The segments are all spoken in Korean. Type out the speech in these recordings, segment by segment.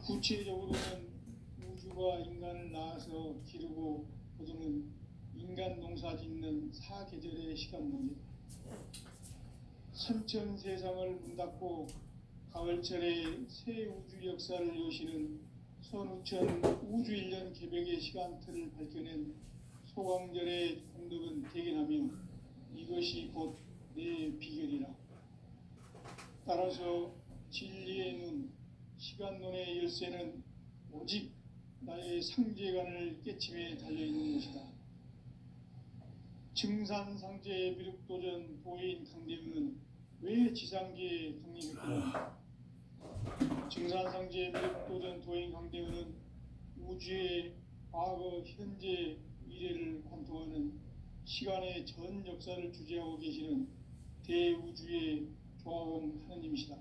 구체적으로는 우주가 인간을 낳아서 기르고 거두는 인간 농사 짓는 사계절의 시간문제, 선천 세상을 문닫고 가을철에 새 우주 역사를 여시는 선우천 우주일년 개벽의 시간틀을 밝혀낸 소강절의 공덕은 대견하며 이것이 곧 내 비결이라. 따라서 진리의 눈, 시간론의 열쇠는 오직 나의 상제관을 깨침에 달려있는 것이다. 증산상제의 미륵도전 도인 강대문은 왜 지상계에 강림했는가? 증산상제의 미륵도전 도인 강대문은 우주의 과거, 현재, 미래를 관통하는 시간의 전 역사를 주재하고 계시는 대우주의 조화원 하느님이시다.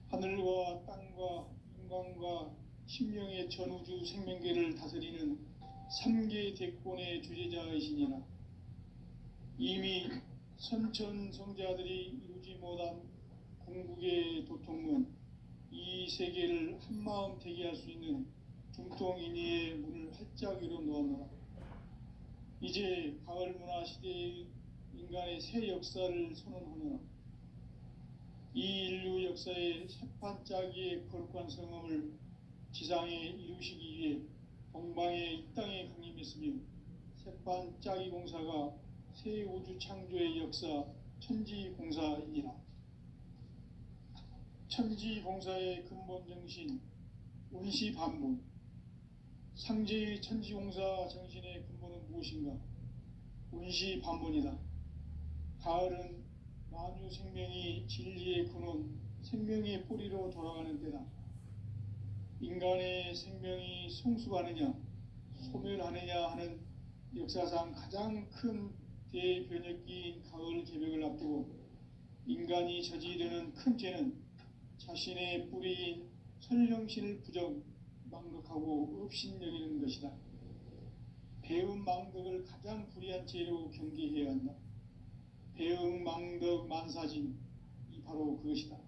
하늘과 땅과 인간과 신명의 전우주 생명계를 다스리는 삼계 대권의 주재자이시니라. 이미 선천성자들이 이루지 못한 궁극의 도통문, 이 세계를 한마음 되게 할 수 있는 중통인의의 문을 활짝 열어 놓았노라. 이제 가을 문화 시대의 인간의 새 역사를 선언하노라. 이 인류 역사의 새판짜기의 거룩한 성험을 지상에 이루시기 위해 동방의 이 땅에 강림했으며 새판짜기 공사가 새 우주 창조의 역사 천지공사이니라. 천지공사의 근본 정신 운시반본, 상제의 천지공사 정신의 근본은 무엇인가? 운시반본이다. 가을은 만유 생명이 진리의 근원, 생명의 뿌리로 돌아가는 때다. 인간의 생명이 성숙하느냐, 소멸하느냐 하는 역사상 가장 큰 대변혁기인 가을 개벽을 앞두고 인간이 저지르는 큰 죄는 자신의 뿌리인 설령신을 부정, 망극하고 업신여기는 것이다. 배음 망덕을 가장 불의한 죄로 경계해야 한다. 배음 망덕 만사진, 이 바로 그것이다.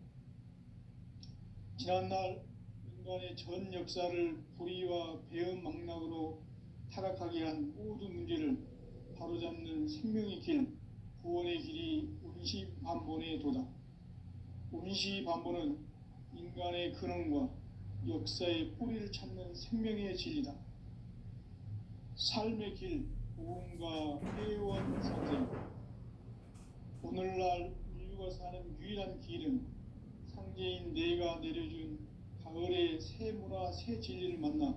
지난날 인간의 전 역사를 불의와 배음 망락으로 타락하게 한 모든 문제를 바로잡는 생명의 길, 구원의 길이 운시반본의 도다. 운시반본은 인간의 근원과 역사의 뿌리를 찾는 생명의 진리다. 삶의 길, 고음과 회원 상생. 오늘날 인류가 사는 유일한 길은 상제인 내가 내려준 가을의 새 문화, 새 진리를 만나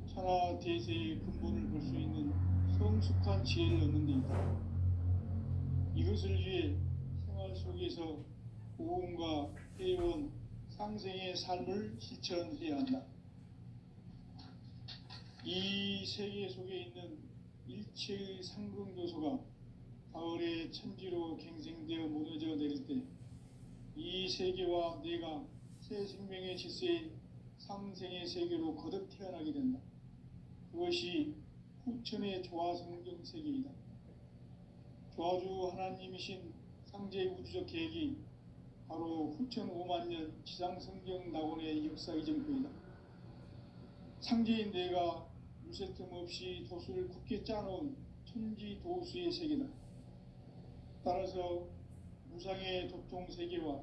천하 대세의 근본을 볼 수 있는 성숙한 지혜를 얻는 데 있다. 이것을 위해 생활 속에서 고음과 회원, 상생의 삶을 실천해야 한다. 이 세계 속에 있는 일체의 상승요소가 가을의 천지로 갱생되어 무너져 내릴 때 이 세계와 내가 새 생명의 질서인 상생의 세계로 거듭 태어나게 된다. 그것이 후천의 조화성경 세계이다. 조화주 하나님이신 상제 우주적 계획이 바로 후천 5만년 지상성경 낙원의 역사 이전표이다. 상제인 내가 물새 틈 없이 도수를 굳게 짜놓은 천지 도수의 세계다. 따라서 무상의 도통 세계와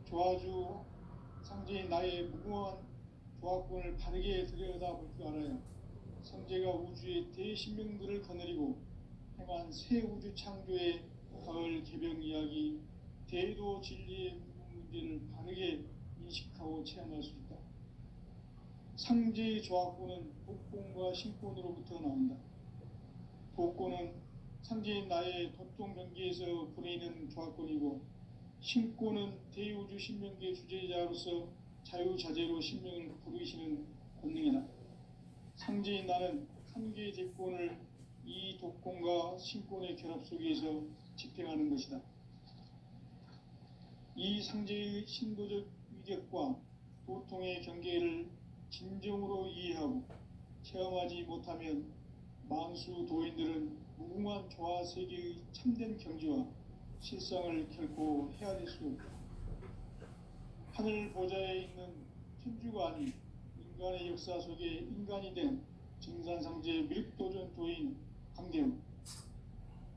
조화주 상제인 나의 무궁한 조화권을 바르게 들여다볼 줄 알아야 상제가 우주의 대신명들을 거느리고 행한 새 우주 창조의 가을 개병 이야기, 대도 진리의 문제를 바르게 인식하고 체험할 수 있다. 상제의 조화권은 복권과 신권으로부터 나온다. 복권은 상제인 나의 도통 경계에서 보내는 조화권이고, 신권은 대우주 신명계 주제자로서 자유자재로 신명을 부르시는 권능이다. 상제인 나는 한계의 대권을 이 독권과 신권의 결합 속에서 집행하는 것이다. 이 상제의 신도적 위력과 도통의 경계를 진정으로 이해하고 체험하지 못하면 만수 도인들은 무궁한 조화 세계의 참된 경지와 실상을 결코 헤아릴 수 없다. 하늘 보좌에 있는 천주가 아닌 인간의 역사 속에 인간이 된 증산상제 밀도전 도인 강대우,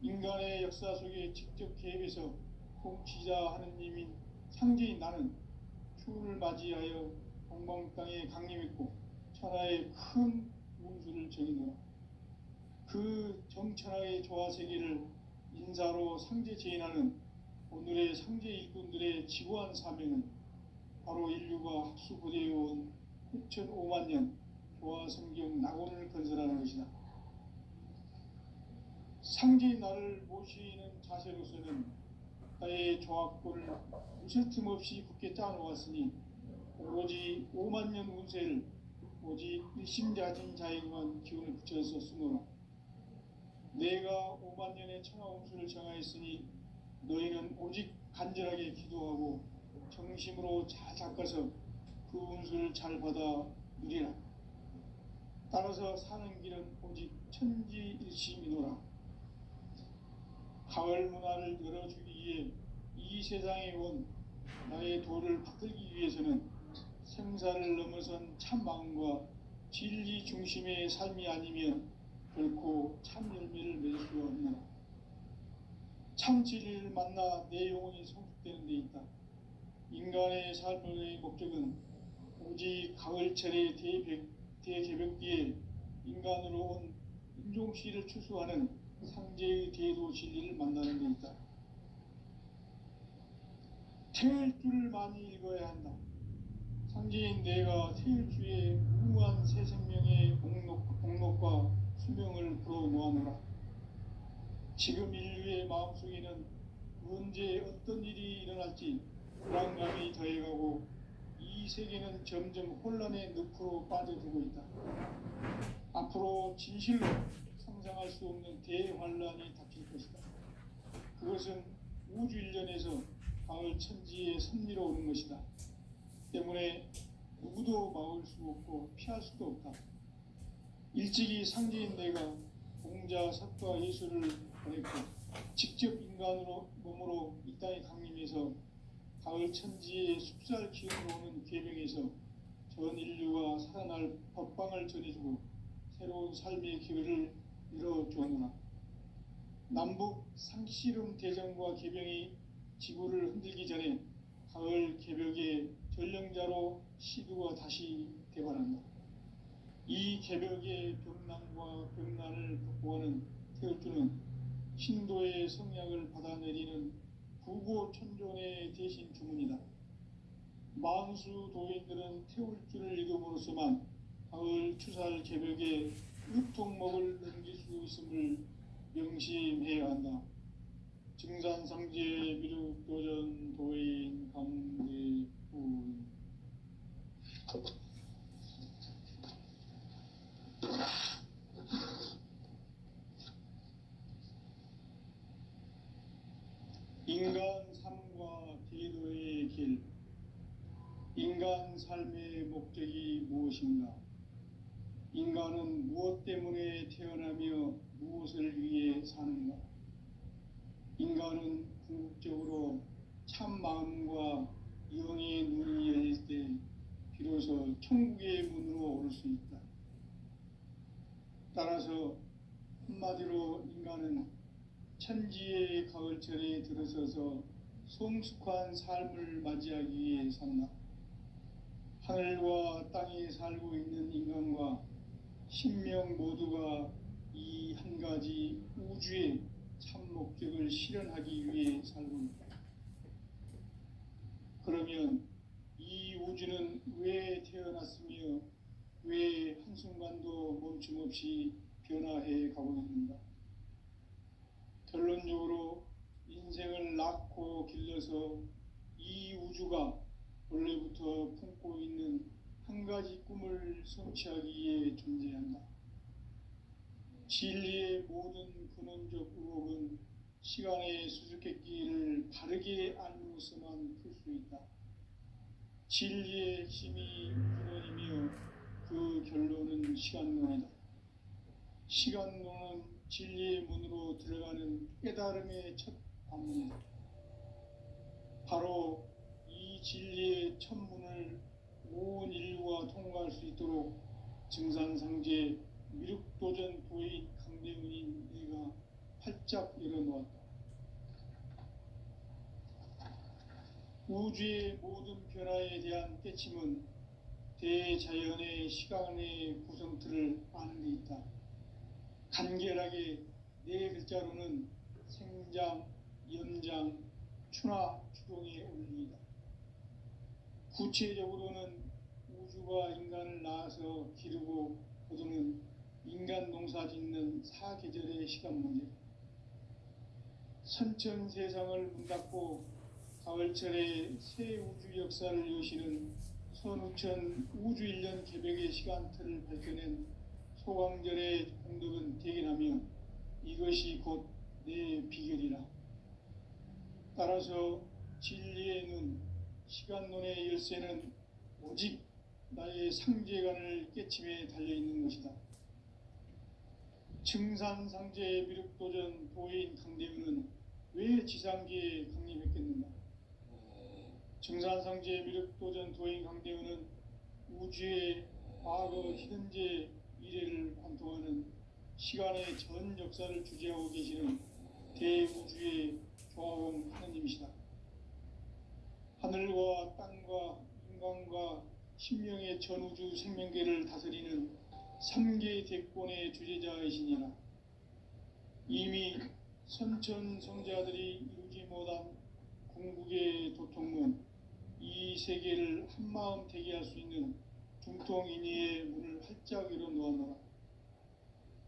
인간의 역사 속에 직접 개입해서 통치자 하느님인 상제인 나는 추운을 맞이하여 동방 땅에 강림했고 천하의 큰 운수를 정의노라. 그 정천하의 조화세계를 인사로 상제 제인하는 오늘의 상제 일꾼들의 지구한 사명은 바로 인류가 학수고대해온 9,500만 년 조화성경 낙원을 건설하는 것이다. 상제인 나를 모시는 자세로서는 나의 조합권을 무슨 틈 없이 굳게 짜놓았으니 오로지 5만 년 운세를 오직 일심자진 자에게만 기운을 붙여서 쓰노라. 내가 5만 년의 천하 운수를 정하였으니 너희는 오직 간절하게 기도하고 정심으로 잘 닦아서 그 운수를 잘 받아 누리라. 따라서 사는 길은 오직 천지일심이노라. 가을 문화를 열어주기 위해 이 세상에 온 나의 도를 받들기 위해서는 생사를 넘어선 참 마음과 진리 중심의 삶이 아니면 결코 참 열매를 맺을 수가 없노라. 참 진리를 만나 내 영혼이 성숙되는 데 있다. 인간의 삶의 목적은 오직 가을철의 대개벽기에 인간으로 온 인종씨를 추수하는 상제의 대도 진리를 만나는 데 있다. 태일주를 많이 읽어야 한다. 상제인 내가 태일주의 무한 새 생명의 공록과 수명을 불어놓아노라. 지금 인류의 마음속에는 언제 어떤 일이 일어날지 불안감이 더해가고 이 세계는 점점 혼란의 늪으로 빠져들고 있다. 앞으로 진실로 상상할 수 없는 대환란이 닥칠 것이다. 그것은 우주 일련에서 가을 천지의 섭리로 오는 것이다. 때문에 누구도 막을 수 없고 피할 수도 없다. 일찍이 상제인 내가 공자, 석가, 예수를 보냈고 직접 인간으로 몸으로 이 땅에 강림해서 가을 천지의 숲살 기운으로 오는 계명에서 전 인류가 살아날 법방을 전해주고 새로운 삶의 기회를 열어주었노라. 남북 상씨름 대전과 계병이 지구를 흔들기 전에 가을 개벽의 전령자로 시두가 다시 대발한다. 이 개벽의 병난과 병난을 극복하는 태울주는 신도의 성약을 받아내리는 부고천존의 대신 주문이다. 만수 도인들은 태울주를 읽음으로써만 가을 추살 개벽의 유통목을 넘길 수 있음을 명심해야 한다. 증산상제 미륵도전 도인 강대우. 인간 삶과 기도의 길. 인간 삶의 목적이 무엇인가? 인간은 무엇 때문에 태어나며 무엇을 위해 사는가? 인간은 궁극적으로 참 마음과 영의 눈이 열릴 때 비로소 천국의 문으로 오를 수 있다. 따라서 한마디로 인간은 천지의 가을철에 들어서서 성숙한 삶을 맞이하기 위해 산다. 하늘과 땅에 살고 있는 인간과 신명 모두가 이 한 가지 우주의 참 목적을 실현하기 위해 살고 있다. 그러면 이 우주는 왜 태어났으며 왜 한순간도 멈춤없이 변화해 가고 있는가? 결론적으로 인생을 낳고 길러서 이 우주가 원래부터 품고 있는 한 가지 꿈을 성취하기 위해 존재한다. 진리의 모든 근원적 의혹은 시간의 수수께끼를 바르게 알므로서만 풀 수 있다. 진리의 핵심이 근원이며 그 결론은 시간론이다. 시간론은 진리의 문으로 들어가는 깨달음의 첫 관문이다. 바로 이 진리의 첫 문을 온 체험할 수 있도록 증산상제 미륵도전 도인 강대훈인 네가 활짝 열어놓았다. 우주의 모든 변화에 대한 깨침은 대자연의 시간의 구성틀을 아는 데 있다. 간결하게 네 글자로는 생장, 연장, 추나 추동의 원리이다. 구체적으로는 우주가 인간을 낳아서 기르고 거두는 인간 농사 짓는 사계절의 시간 문제. 선천 세상을 문 닫고 가을철에 새 우주 역사를 여시는 선우천 우주 1년 개벽의 시간틀을 밝혀낸 소강절의 공덕은 대견하며 이것이 곧 내 비결이라. 따라서 진리의 눈, 시간론의 열쇠는 오직 나의 상제관을 깨침에 달려있는 것이다. 증산상제의 미륵도전 도인 강대훈은 왜 지상계에 강림했겠는가? 증산상제의 미륵도전 도인 강대훈은 우주의 과거, 현재, 미래를 관통하는 시간의 전 역사를 주재하고 계시는 대우주의 조화공 하느님이시다. 하늘과 땅과 인간과 신명의 전우주 생명계를 다스리는 3개 대권의 주재자이시니라. 이미 선천성자들이 이루지 못한 궁극의 도통문, 이 세계를 한마음 되게 할 수 있는 중통인의의 문을 활짝 열어놓았노라.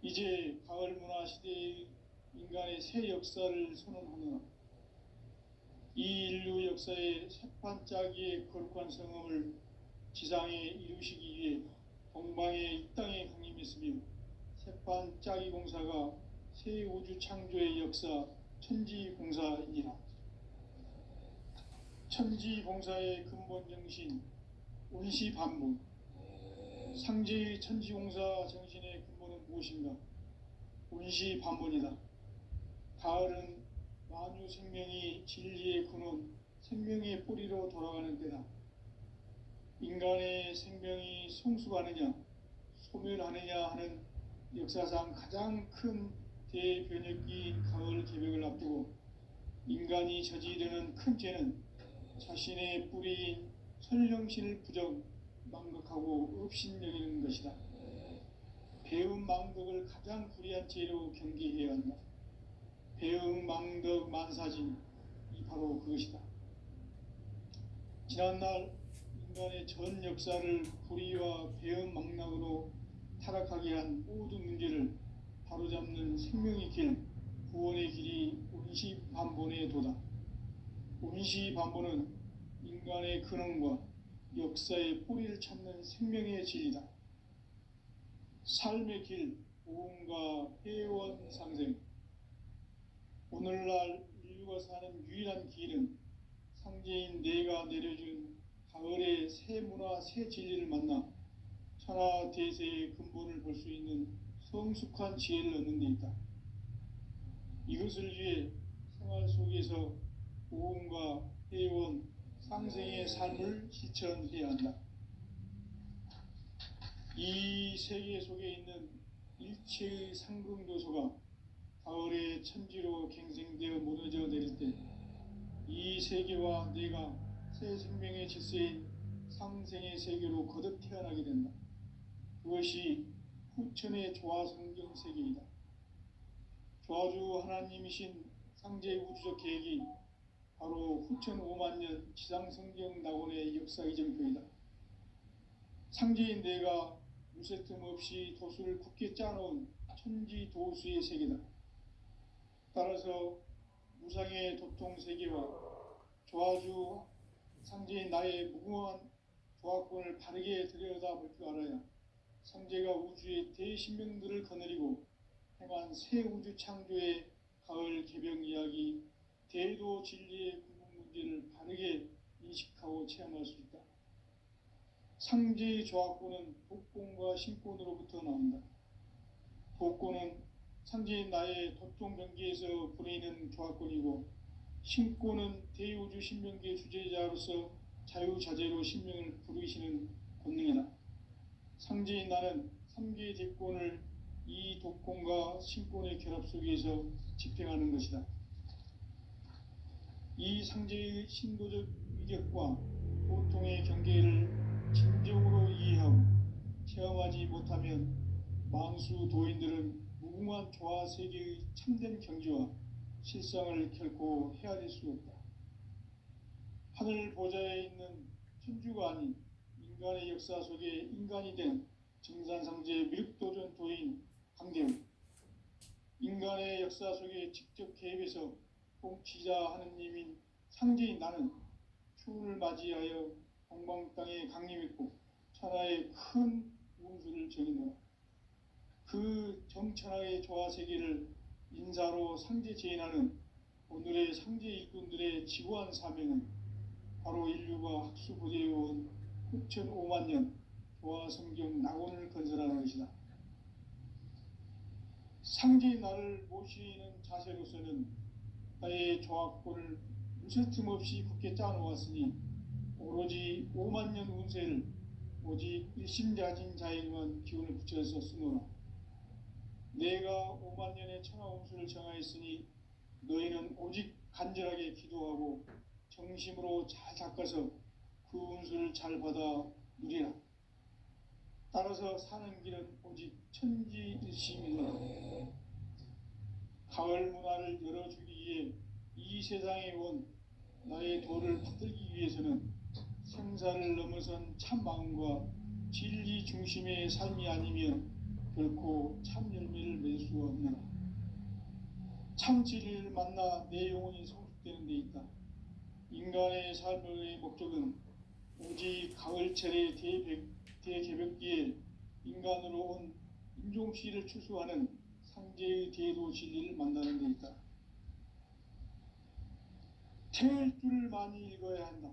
이제 가을 문화 시대의 인간의 새 역사를 선언하노라. 이 인류 역사의 새판짜기의 거룩한 성음을 지상에 이루시기 위해 동방의 이 땅에 강림했으며 새판짜기 공사가 새 우주 창조의 역사 천지공사이니라. 천지공사의 근본 정신 운시반문, 상제의 천지공사 정신의 근본은 무엇인가? 운시반문이다. 가을은 만유 생명이 진리의 근원, 생명의 뿌리로 돌아가는 때다. 인간의 생명이 성숙하느냐, 소멸하느냐 하는 역사상 가장 큰 대변혁기인 가을 개벽을 앞두고 인간이 저지르는 큰 죄는 자신의 뿌리인 설령신을 부정, 망극하고 업신여기는 것이다. 배음 망덕을 가장 불의한 죄로 경계해야 한다. 배음 망덕 만사진, 이 바로 그것이다. 지난날 인간의 전 역사를 불의와 배음 망락으로 타락하게 한 모든 문제를 바로잡는 생명의 길, 구원의 길이 운시반본의 도다. 운시반본은 인간의 근원과 역사의 뿌리를 찾는 생명의 진리다. 삶의 길, 보험과 회원 상생. 오늘날 인류가 사는 유일한 길은 상제인 내가 내려준 가을의 새 문화, 새 진리를 만나 천하 대세의 근본을 볼 수 있는 성숙한 지혜를 얻는 데 있다. 이것을 위해 생활 속에서 보험과 회원, 상생의 삶을 실천해야 한다. 이 세계 속에 있는 일체의 상승교소가 가을의 천지로 갱생되어 무너져 내릴 때 이 세계와 내가 새 생명의 질서인 상생의 세계로 거듭 태어나게 된다. 그것이 후천의 조화성경 세계이다. 조화주 하나님이신 상제의 우주적 계획이 바로 후천 5만 년 지상성경 낙원의 역사 이정표이다. 상제인 내가 무쇠 틈 없이 도수를 굳게 짜놓은 천지 도수의 세계다. 따라서 무상의 도통 세계와 조화주 상제인 나의 무궁한 조화권을 바르게 들여다볼 줄 알아야 상제가 우주의 대신명들을 거느리고 행한 새 우주 창조의 가을 개벽 이야기, 대도 진리의 구분 문제를 바르게 인식하고 체험할 수 있다. 상제의 조화권은 독권과 신권으로부터 나온다. 독권은 상제인 나의 도통 경계에서 부리는 조화권이고, 신권은 대우주 신명계 주제자로서 자유자재로 신명을 부르시는 권능이다. 상제인 나는 3개 대권을 이 독권과 신권의 결합 속에서 집행하는 것이다. 이 상제의 신도적 위격과 보통의 경계를 진정으로 이해하고 체험하지 못하면 만수 도인들은 무궁한 조화 세계의 참된 경지와 실상을 결코 헤아릴 수 없다. 하늘 보좌에 있는 천주가 아닌 인간의 역사 속에 인간이 된 정산상제 미륵도전 도인 강대우, 인간의 역사 속에 직접 개입해서 통치자 하느님인 상제인 나는 추운을 맞이하여 동방 땅에 강림했고 천하의 큰 운수를 정의노라. 그 정천하의 조화 세계를 인사로 상제 제인하는 오늘의 상제 일꾼들의 지구한 사명은 바로 인류가 학수 부대해온 6,500만 년 조화 성경 낙원을 건설하는 것이다. 상제의 나를 모시는 자세로서는 나의 조합권을 무쇠틈 없이 굳게 짜놓았으니 오로지 5만 년 운세를 오직 일심자진 자에게만 기운을 붙여서 쓰노라. 내가 5만 년의 천하 운수를 정하였으니 너희는 오직 간절하게 기도하고 정심으로 잘 닦아서 그 운수를 잘 받아 누리라. 따라서 사는 길은 오직 천지일심이니라. 가을 문화를 열어주기 위해 이 세상에 온 나의 도를 받들기 위해서는 생사를 넘어선 참 마음과 진리 중심의 삶이 아니면 결코 참 열매를 맺을 수가 없노라. 참 진리를 만나 내 영혼이 성숙되는 데 있다. 인간의 삶의 목적은 오직 가을철의 대개벽기에 인간으로 온 인종씨를 추수하는 상제의 대도 진리를 만나는 데 있다. 태일 줄을 많이 읽어야 한다.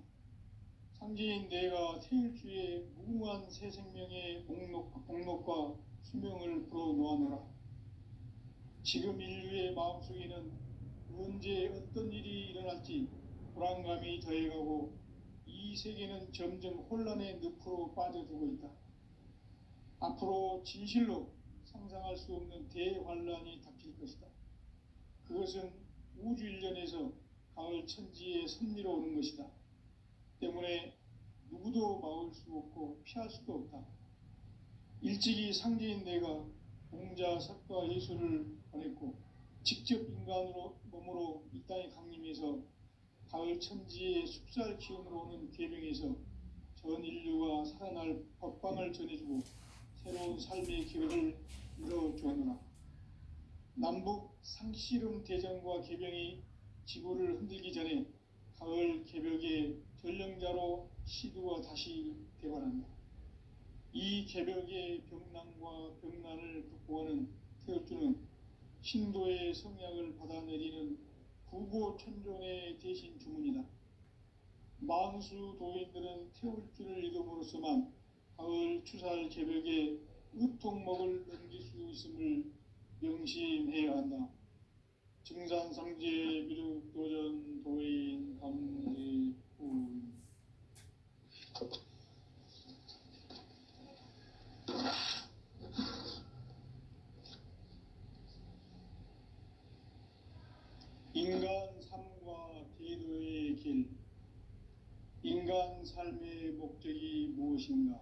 상제인 내가 태일주의 무궁한 새 생명의 목록과 수명을 불어놓아노라. 지금 인류의 마음속에는 언제 어떤 일이 일어날지 불안감이 더해가고 이 세계는 점점 혼란의 늪으로 빠져들고 있다. 앞으로 진실로 상상할 수 없는 대환란이 닥칠 것이다. 그것은 우주 일련에서 가을 천지의 섭리로 오는 것이다. 때문에 누구도 막을 수 없고 피할 수도 없다. 일찍이 상제인 내가 공자, 석가, 예수를 보냈고 직접 인간으로 몸으로 이 땅에 강림해서 가을 천지의 숲살 기운으로 오는 계명에서 전 인류가 살아날 법방을 전해주고 새로운 삶의 기회를 이뤄주었노라. 남북 상씨름 대전과 개병이 지구를 흔들기 전에 가을 개벽의 전령자로 시두가 다시 대관한다. 이 개벽의 병난과 병난을 극복하는 태울주는 신도의 성약을 받아내리는 구고천종의 대신 주문이다. 만수 도인들은 태울주를 읽음으로써만 가을 추살 개벽의 우통목을 넘길 수 있음을 명심해야 한다. 증산상제 미륵도전 도인 감제후. 인간 삶과 대도의 길. 인간 삶의 목적이 무엇인가?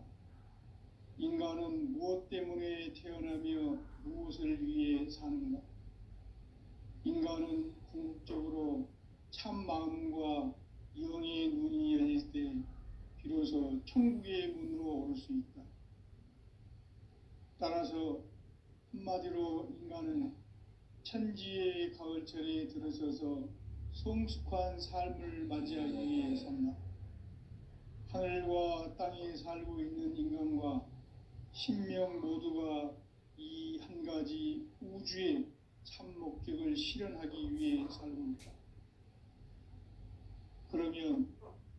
인간은 무엇 때문에 태어나며 무엇을 위해 사는가? 인간은 궁극적으로 참 마음과 영의 눈이 열릴 때 비로소 천국의 문으로 오를 수 있다. 따라서 한마디로 인간은 천지의 가을철에 들어서서 성숙한 삶을 맞이하기 위해 산다. 하늘과 땅에 살고 있는 인간과 신명 모두가 이 한 가지 우주의 참 목적을 실현하기 위해 살고 있다. 그러면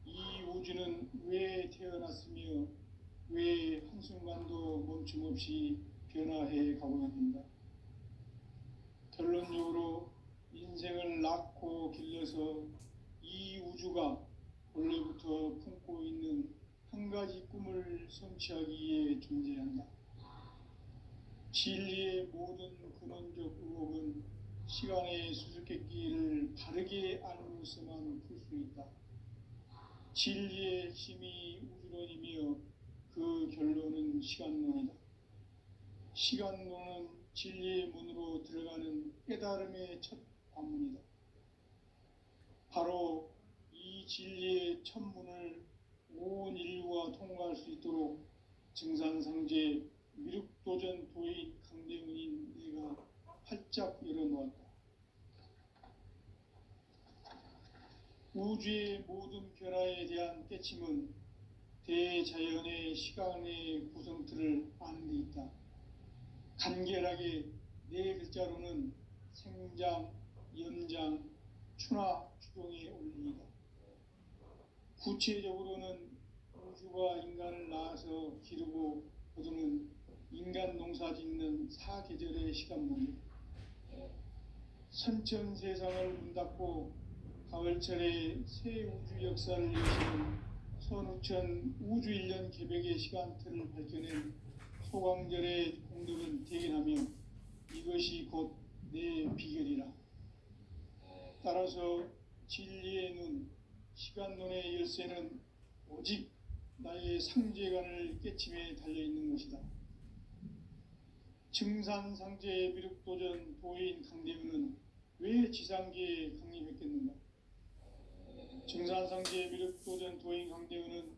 이 우주는 왜 태어났으며 왜 한순간도 멈춤없이 변화해 가고 있는가? 결론적으로 인생을 낳고 길러서 이 우주가 원래부터 품고 있는 한 가지 꿈을 성취하기 위해 존재한다. 진리의 모든 근원적 의혹은 시간의 수수께끼를 바르게 알고서만 풀 수 있다. 진리의 핵심이 우주론이며 그 결론은 시간론이다. 시간론은 진리의 문으로 들어가는 깨달음의 첫 관문이다. 바로 이 진리의 첫 문을 온 인류가 통과할 수 있도록 증산상제 미륵도전 도인 강대문인 내가 활짝 열어놓았다. 우주의 모든 변화에 대한 깨침은 대자연의 시간의 구성틀을 아는 데 있다. 간결하게 네 글자로는 생장, 연장, 추나 추동의 원리이다. 구체적으로는 우주가 인간을 낳아서 기르고 거두는 인간 농사 짓는 사계절의 시간문이다. 선천 세상을 문 닫고 가을철에 새 우주 역사를 여시는 선우천 우주 1년 개백의 시간틀을 밝혀낸 소강절의 공덕은 대견하며 이것이 곧 내 비결이라. 따라서 진리의 눈, 시간론의 열쇠는 오직 나의 상제관을 깨침에 달려있는 것이다. 증산상제의 미륵도전 도인 강대문은 왜 지상계에 강림했겠는가? 증산상제의 미륵도전 도인 강대문은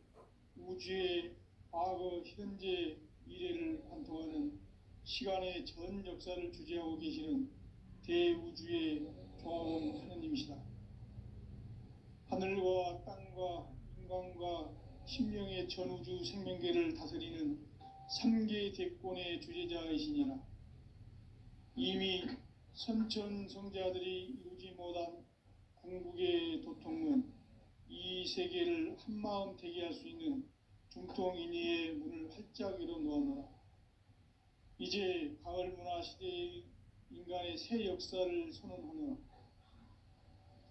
우주의 과거, 현재, 미래를 관통하는 시간의 전 역사를 주재하고 계시는 대우주의 조화원 하느님이시다. 하늘과 땅과 인간과 신명의 전우주 생명계를 다스리는 3개 대권의 주제자이시니라. 이미 선천성자들이 이루지 못한 궁극의 도통은 이 세계를 한마음 되게 할 수 있는 중통인의의 문을 활짝 열어놓아노라. 이제 가을 문화 시대의 인간의 새 역사를 선언하노라.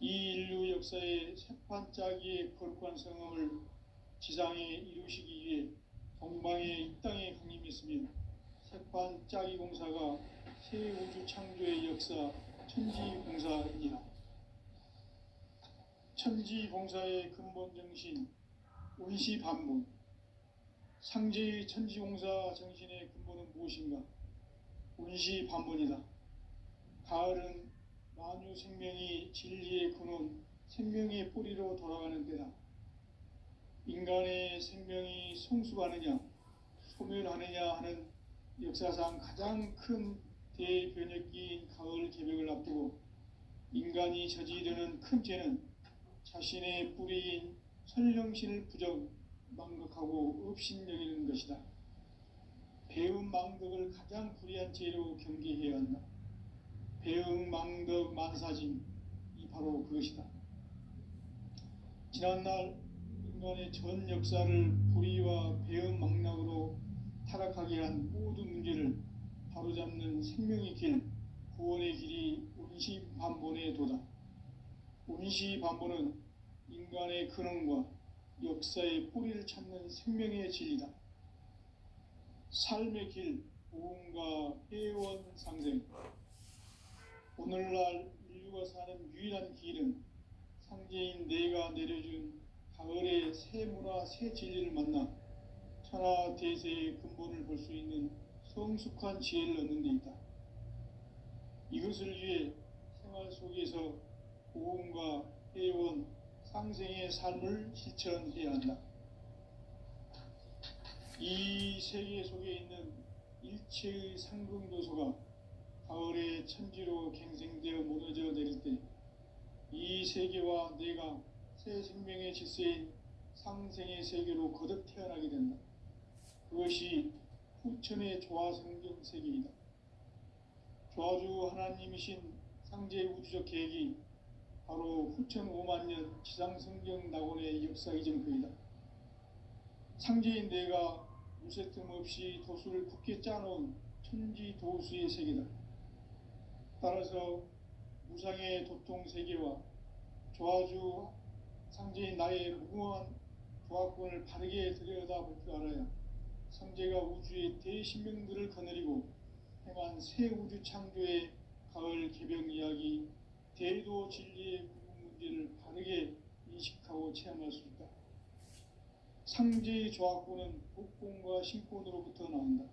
이 인류 역사의 새판짜기의 거룩한 성험을 지상에 이루시기 위해 동방에 이 땅에 강림했으며 새판짜기 공사가 새 우주 창조의 역사 천지공사이니라. 천지공사의 근본 정신 운시반문. 상제의 천지공사 정신의 근본은 무엇인가? 운시반문이다. 가을은 만유 생명이 진리의 근원, 생명의 뿌리로 돌아가는 때다. 인간의 생명이 성숙하느냐, 소멸하느냐 하는 역사상 가장 큰 대변혁기인 가을 개벽을 앞두고 인간이 저지르는 큰 죄는 자신의 뿌리인 선령신을 망각하고 업신여기는 것이다. 배음 망덕을 가장 불의한 죄로 경계해야 한다. 배음 망덕 만사짐이 바로 그것이다. 지난날 인간의 전 역사를 불의와 배음 망락으로 타락하게 한 모든 문제를 바로잡는 생명의 길, 구원의 길이 운시반본의 도다. 운시반본은 인간의 근원과 역사의 뿌리를 찾는 생명의 진리다. 삶의 길, 보험과 회원 상생. 오늘날 인류가 사는 유일한 길은 상제인 내가 내려준 가을의 새 문화, 새 진리를 만나 천하 대세의 근본을 볼 수 있는 성숙한 지혜를 얻는 데 있다. 이것을 위해 생활 속에서 보험과 회원, 상생의 삶을 실천해야 한다. 이 세계 속에 있는 일체의 상금도소가 가을의 천지로 갱생되어 무너져 내릴 때 이 세계와 내가 새 생명의 질서인 상생의 세계로 거듭 태어나게 된다. 그것이 후천의 조화성경 세계이다. 조화주 하나님이신 상제의 우주적 계획이 바로 후천 5만년 지상성경 낙원의 역사 이전표이다. 상제인 내가 무쇠틈 없이 도수를 굳게 짜놓은 천지도수의 세계다. 따라서 무상의 도통세계와 조화주 상제인 나의 무궁한 조화권을 바르게 들여다볼 줄 알아야 상제가 우주의 대신명들을 거느리고 행한 새 우주 창조의 가을 개병 이야기, 대도 진리의 구분 문제를 바르게 인식하고 체험할 수 있다. 상제의 조합구는 독권과 신권으로부터 나온다.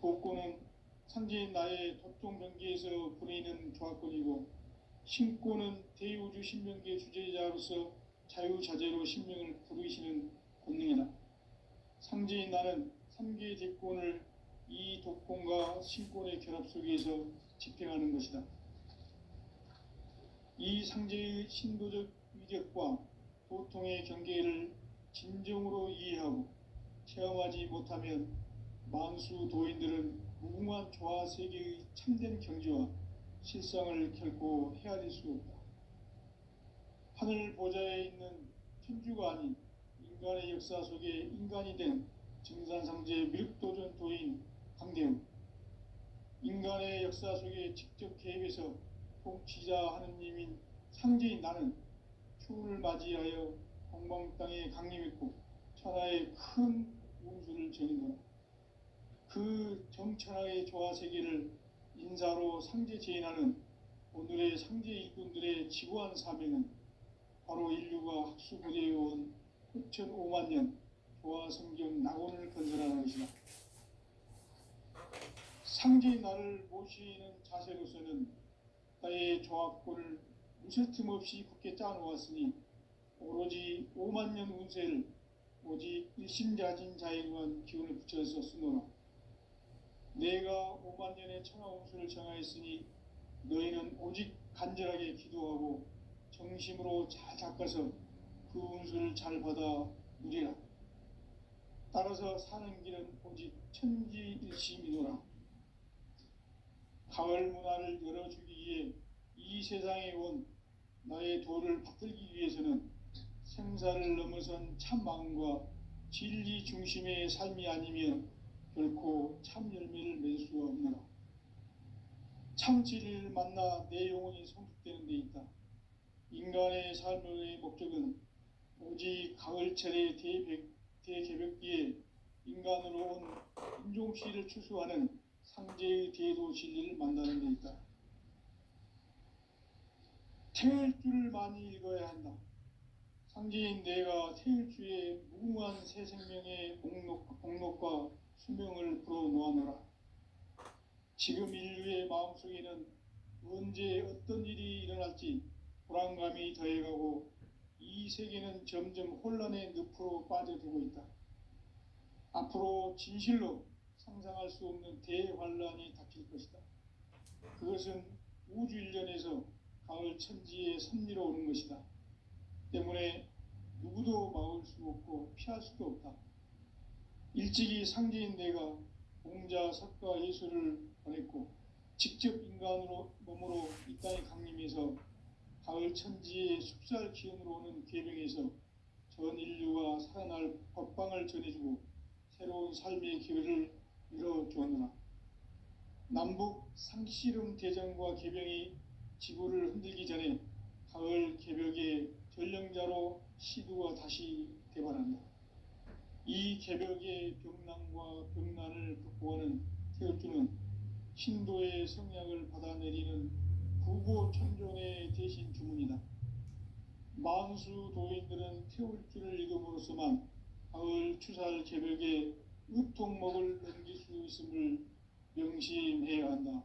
독권은 상제인 나의 도통 경계에서 보내는 조합권이고, 신권은 대우주 신명계 주제자로서 자유자재로 신명을 부르시는 권능이다. 상제인 나는 3개의 대권을 이 독권과 신권의 결합 속에서 집행하는 것이다. 이 상제의 신도적 위격과 도통의 경계를 진정으로 이해하고 체험하지 못하면 만수 도인들은 무궁한 조화 세계의 참된 경지와 실상을 결코 헤아릴 수 없다. 하늘 보좌에 있는 천주가 아닌 인간의 역사 속에 인간이 된 증산상제 미륵도전 도인 강대웅, 인간의 역사 속에 직접 개입해서 통치자 하느님인 상제인 나는 추운을 맞이하여 동방 땅에 강림했고 천하의 큰 운수를 전인노라. 그 정천하의 조화 세계를 인사로 상제 제인하는 오늘의 상제 일꾼들의 지구한 사명은 바로 인류가 학수고대해온 6,500만 년 조화 성경 낙원을 건설하는 것이다. 상제인 나를 모시는 자세로서는 나의 조합권을 무쇠틈 없이 굳게 짜놓았으니 오로지 5만 년 운세를 오직 일심자진 자에게만 기운을 붙여서 쓰노라. 내가 5만 년의 천하 운수를 정하였으니 너희는 오직 간절하게 기도하고 정심으로 잘 닦아서 그 운수를 잘 받아 누리라. 따라서 사는 길은 오직 천지일심이노라. 가을 문화를 열어주기 위해 이 세상에 온 나의 도를 받들기 위해서는 생사를 넘어선 참 마음과 진리 중심의 삶이 아니면 결코 참 열매를 맺을 수가 없노라. 참 진리를 만나 내 영혼이 성숙되는 데 있다. 인간의 삶의 목적은 오직 가을철의 대개벽기에 인간으로 온 인종씨를 추수하는 상제의 대도 진리를 만나는 데 있다. 태일주를 많이 읽어야 한다. 상제인 내가 태일주의 무궁한 새 생명의 목록과 수명을 불어놓아노라. 지금 인류의 마음속에는 언제 어떤 일이 일어날지 불안감이 더해가고 이 세계는 점점 혼란의 늪으로 빠져들고 있다. 앞으로 진실로 상상할 수 없는 대환란이 닥칠 것이다. 그것은 우주 일련에서 가을 천지의 섭리로 오는 것이다. 때문에 누구도 막을 수 없고 피할 수도 없다. 일찍이 상제인 내가 공자, 석가, 예수를 보냈고 직접 인간으로 몸으로 이 땅에 강림해서 가을 천지의 숙살 기운으로 오는 계명에서 전 인류가 살아날 법방을 전해주고 새로운 삶의 기회를 열어주었노라. 남북 상씨름 대전과 개병이 지구를 흔들기 전에 가을 개벽의 전령자로 시두가 다시 대발한다. 이 개벽의 병난과 병난을 극복하는 태울주는 신도의 성약을 받아내리는 구고천존의 대신 주문이다. 만수 도인들은 태울주를 읽음으로써만 가을 추살 개벽의 으통목을 넘길 수 있음을 명심해야 한다.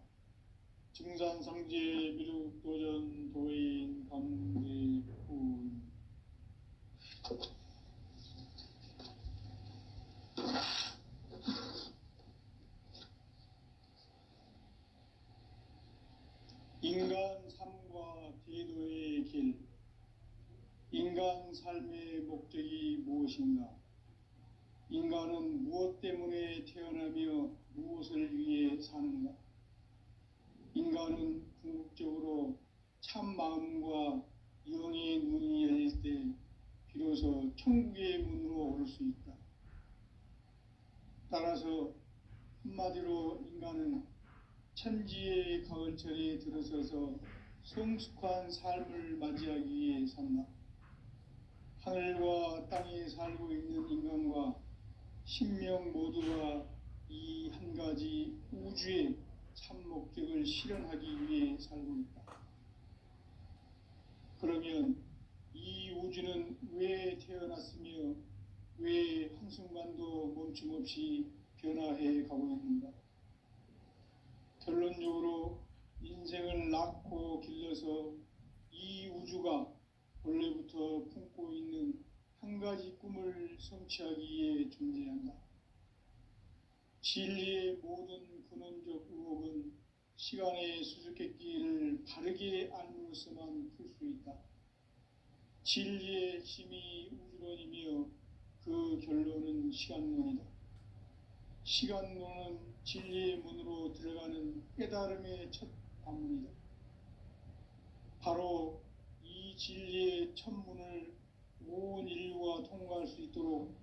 증산상제 미륵도전 도인 강대훈. 인간 삶과 대도의 길. 인간 삶의 목적이 무엇인가? 인간은 무엇 때문에 태어나며 무엇을 위해 사는가? 인간은 궁극적으로 참 마음과 영의 눈이 열릴 때 비로소 천국의 문으로 오를 수 있다. 따라서 한마디로 인간은 천지의 가을철에 들어서서 성숙한 삶을 맞이하기 위해 산다. 하늘과 땅에 살고 있는 인간과 신명 모두가 이 한 가지 우주의 참 목적을 실현하기 위해 살고 있다. 그러면 이 우주는 왜 태어났으며 왜 한순간도 멈춤 없이 변화해 가고 있는가? 결론적으로 인생을 낳고 길러서 이 우주가 원래부터 품고 있는 한 가지 꿈을 성취하기 위해 존재한다. 진리의 모든 근원적 의혹은 시간의 수수께끼를 바르게 알므로서만 풀 수 있다. 진리의 핵심이 우주론이며 그 결론은 시간론이다. 시간론은 진리의 문으로 들어가는 깨달음의 첫 관문이다. 바로 이 진리의 첫 문을 온 인류가 통과할 수 있도록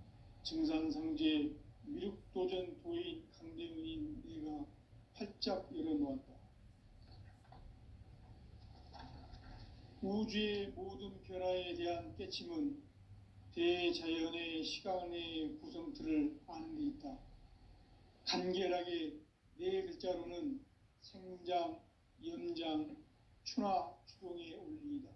증산상제 미륵도전 도인 강대문인 내가 활짝 열어놓았다. 우주의 모든 변화에 대한 깨침은 대자연의 시간의 구성틀을 아는 데 있다. 간결하게 네 글자로는 생장, 연장, 추나 추동의 원리이다.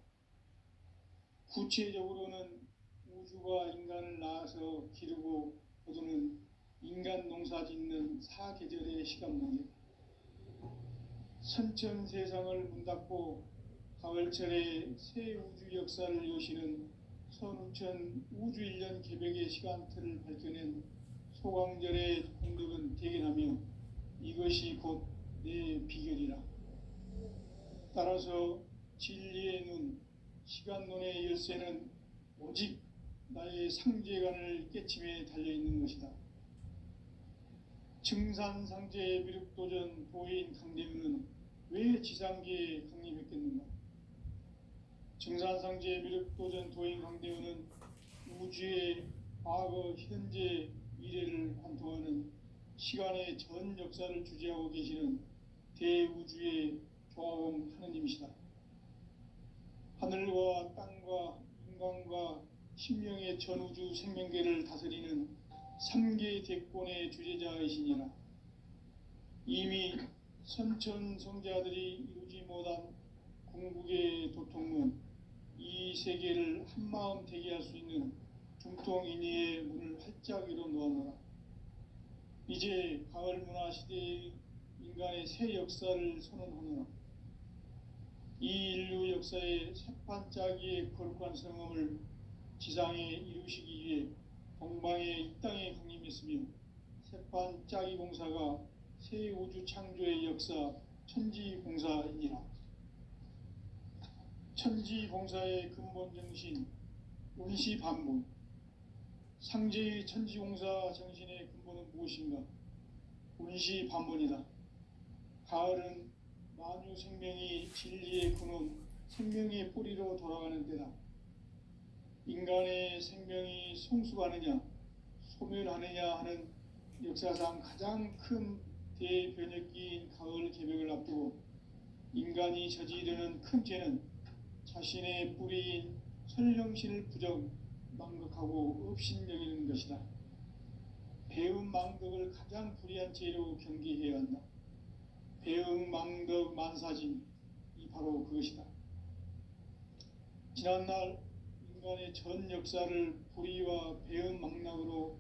구체적으로는 우주가 인간을 낳아서 기르고 거두는 인간 농사 짓는 사계절의 시간론이다. 선천 세상을 문닫고 가을철에 새 우주 역사를 여시는 선우천 우주 1년 개벽의 시간틀을 밝혀낸 소강절의 공덕은 대견하며 이것이 곧 내 비결이라. 따라서 진리의 눈, 시간론의 열쇠는 오직 나의 상제관을 깨침에 달려있는 것이다. 증산상제 미륵도전 도인 강대문은 왜 지상계에 강림했겠는가? 증산상제 미륵도전 도인 강대문은 우주의 과거, 현재, 미래를 관통하는 시간의 전 역사를 주재하고 계시는 대우주의 조화원 하느님이시다. 하늘과 땅과 인간과 신명의 전우주 생명계를 다스리는 3개 대권의 주재자이시니라. 이미 선천성자들이 이루지 못한 궁극의 도통문, 이 세계를 한마음 되게 할 수 있는 중통인의의 문을 활짝 열어놓았노라. 이제 가을 문화 시대의 인간의 새 역사를 선언하노라. 이 인류 역사의 새판짜기의 거룩한 성음을 지상에 이루시기 위해 동방의 이 땅에 강림했으며 새판짜기 공사가 새 우주 창조의 역사 천지공사이니라. 천지공사의 근본 정신 운시반본, 상제의 천지공사 정신의 근본은 무엇인가? 운시반본이다. 가을은 만유 생명이 진리의 근원, 생명의 뿌리로 돌아가는 때다. 인간의 생명이 성숙하느냐, 소멸하느냐 하는 역사상 가장 큰 대변혁기인 가을 개벽을 앞두고 인간이 저지르는 큰 죄는 자신의 뿌리인 설령신을 부정, 망극하고 업신여기는 것이다. 배움 망덕을 가장 불의한 죄로 경계해야 한다. 배움 망덕 만사짐이 바로 그것이다. 지난날 인간의 전 역사를 불의와 배움 망락으로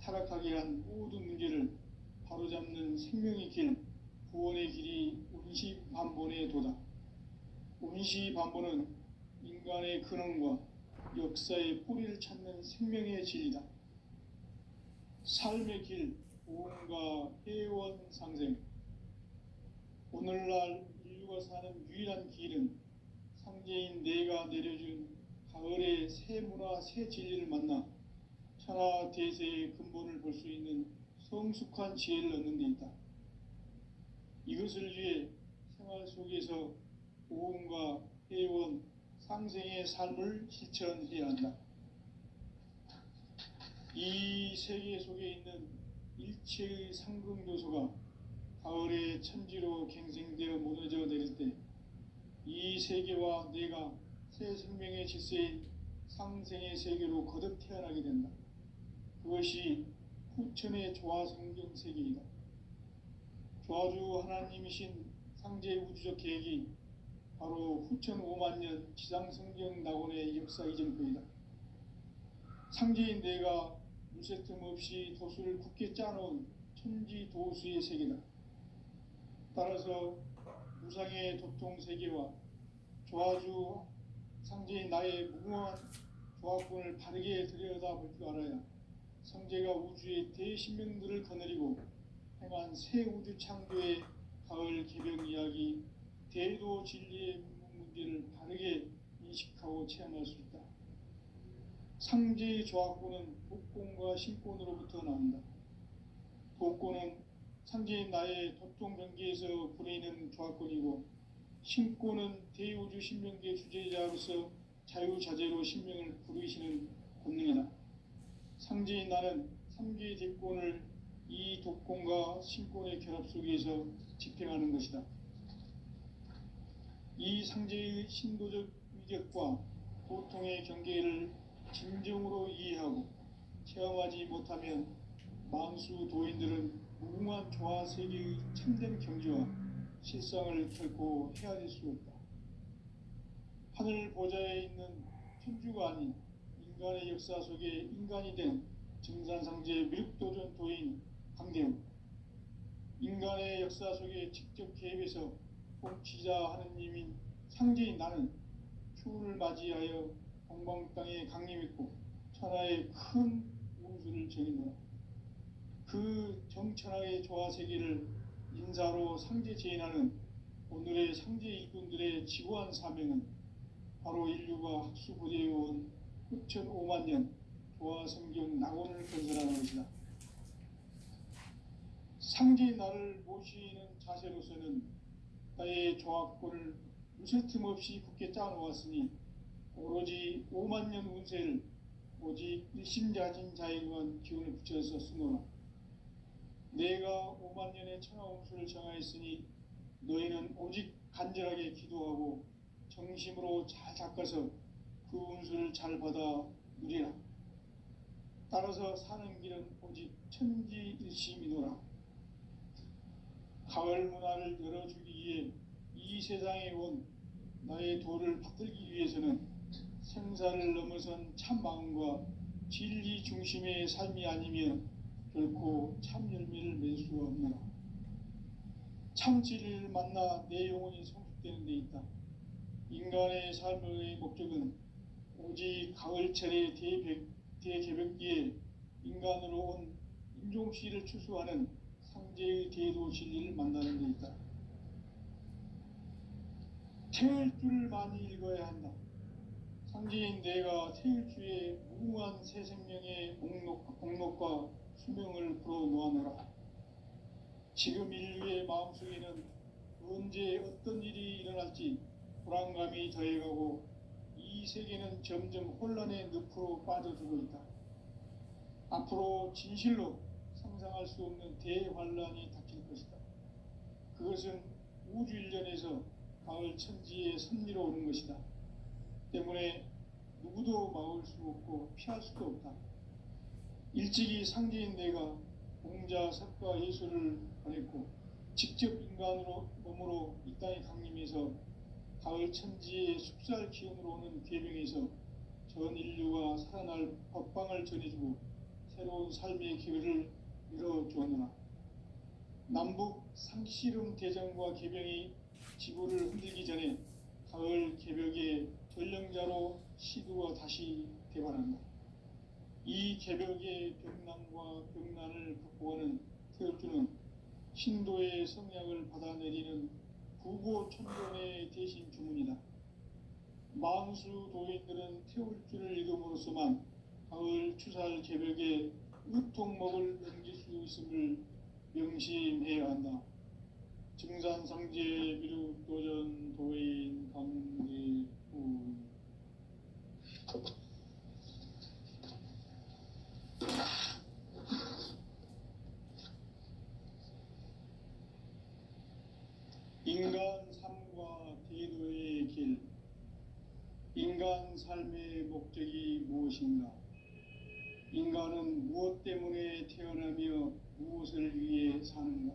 타락하게 한 모든 문제를 바로잡는 생명의 길, 구원의 길이 운시반본의 도다. 운시반본은 인간의 근원과 역사의 뿌리를 찾는 생명의 진리다. 삶의 길, 보험과 회원 상생. 오늘날 인류가 사는 유일한 길은 상제인 내가 내려준 가을의 새 문화, 새 진리를 만나 천하 대세의 근본을 볼 수 있는 성숙한 지혜를 얻는 데 있다. 이것을 위해 생활 속에서 보험과 회원, 상생의 삶을 실천해야 한다. 이 세계 속에 있는 일체의 상승요소가 가을의 천지로 갱생되어 무너져 내릴 때 이 세계와 내가 새 생명의 질서인 상생의 세계로 거듭 태어나게 된다. 그것이 후천의 조화성경 세계이다. 조아주 하나님이신 상제 우주적 계획이 바로 후천 5만 년 지상성경 낙원의 역사 이전표이다. 상제인 내가 물새틈 없이 도수를 굳게 짜놓은 천지 도수의 세계다. 따라서 무상의 도통 세계와 조아주 상제인 나의 무궁한 조합권을 바르게 들여다볼 줄 알아야 성제가 우주의 대신명들을 거느리고 행한 새 우주 창조의 가을 개벽 이야기, 대도 진리의 문제를 바르게 인식하고 체험할 수 있다. 상제의 조합권은 복권과 신권으로부터 나온다. 복권은 상제인 나의 도통 경계에서 부리는 조합권이고, 신권은 대우주 신명계 주제자로서 자유자재로 신명을 부르시는 권능이다. 상제인 나는 3개의 대권을 이 독권과 신권의 결합 속에서 집행하는 것이다. 이 상제의 신도적 위격과 보통의 경계를 진정으로 이해하고 체험하지 못하면 만수 도인들은 무궁한 조화 세계의 참된 경지와 실상을 결코 헤아릴 수 없다. 하늘 보좌에 있는 천주가 아닌 인간의 역사 속에 인간이 된 증산상제 미륵도전 도인 강대웅, 인간의 역사 속에 직접 개입해서 통치자 하느님인 상제인 나는 추운을 맞이하여 동방 땅에 강림했고 천하의 큰 운수를 정했노라. 그 정천하의 조화 세계를 인사로 상제 제인하는 오늘의 상제 일꾼들의 지구한 사명은 바로 인류가 학수부대해온 후천 5만 년 조화 성경 낙원을 건설하는 것이다. 상제인 나를 모시는 자세로서는 나의 조합권을 무쇠틈 없이 굳게 짜놓았으니 오로지 5만 년 운세를 오직 일심자진 자에게만 기운을 붙여서 쓰노라. 내가 5만 년의 천하운수를 정하였으니 너희는 오직 간절하게 기도하고 정심으로 잘 닦아서 그 운수를 잘 받아 누리라. 따라서 사는 길은 오직 천지일심이노라. 가을 문화를 열어주기 위해 이 세상에 온 나의 도를 받들기 위해서는 생사를 넘어선 참 마음과 진리 중심의 삶이 아니면 결코 참 열매를 맺을 수 없노라. 참 진리를 만나 내 영혼이 성숙되는 데 있다. 인간의 삶의 목적은 오직 가을철의 대개벽기에 인간으로 온 인종씨를 추수하는 상제의 대도 진리를 만나는 데 있다. 태일주를 많이 읽어야 한다. 상제인 내가 태일주의 무궁한 새 생명의 목록과 수명을 풀어놓아노라. 지금 인류의 마음속에는 언제 어떤 일이 일어날지 불안감이 더해가고 이 세계는 점점 혼란의 늪으로 빠져들고 있다. 앞으로 진실로 상상할 수 없는 대환란이 닥칠 것이다. 그것은 우주 일련에서 가을 천지의 섭리로 오는 것이다. 때문에 누구도 막을 수 없고 피할 수도 없다. 일찍이 상제인 내가 공자, 석가, 예수를 보냈고 직접 인간으로 몸으로 이 땅에 강림해서 가을 천지의 숲살 기운으로 오는 계명에서 전 인류가 살아날 법방을 전해주고 새로운 삶의 기회를 열어주었노라. 남북 상씨름 대전과 개병이 지구를 흔들기 전에 가을 개벽의 전령자로 시두가 다시 개발한다. 이 개벽의 벽난과 벽난을 극복하는 태울주는 신도의 성약을 받아내리는 구고천존의 대신 주문이다. 만수 도인들은 태울주를 읽음으로써만 가을 추살 개벽의 의통목을 넘길 수 있음을 명심해야 한다. 증산상제 미륵도전 도인 강대우. 인간 삶과 대도의 길. 인간 삶의 목적이 무엇인가? 인간은 무엇 때문에 태어나며 무엇을 위해 사는가?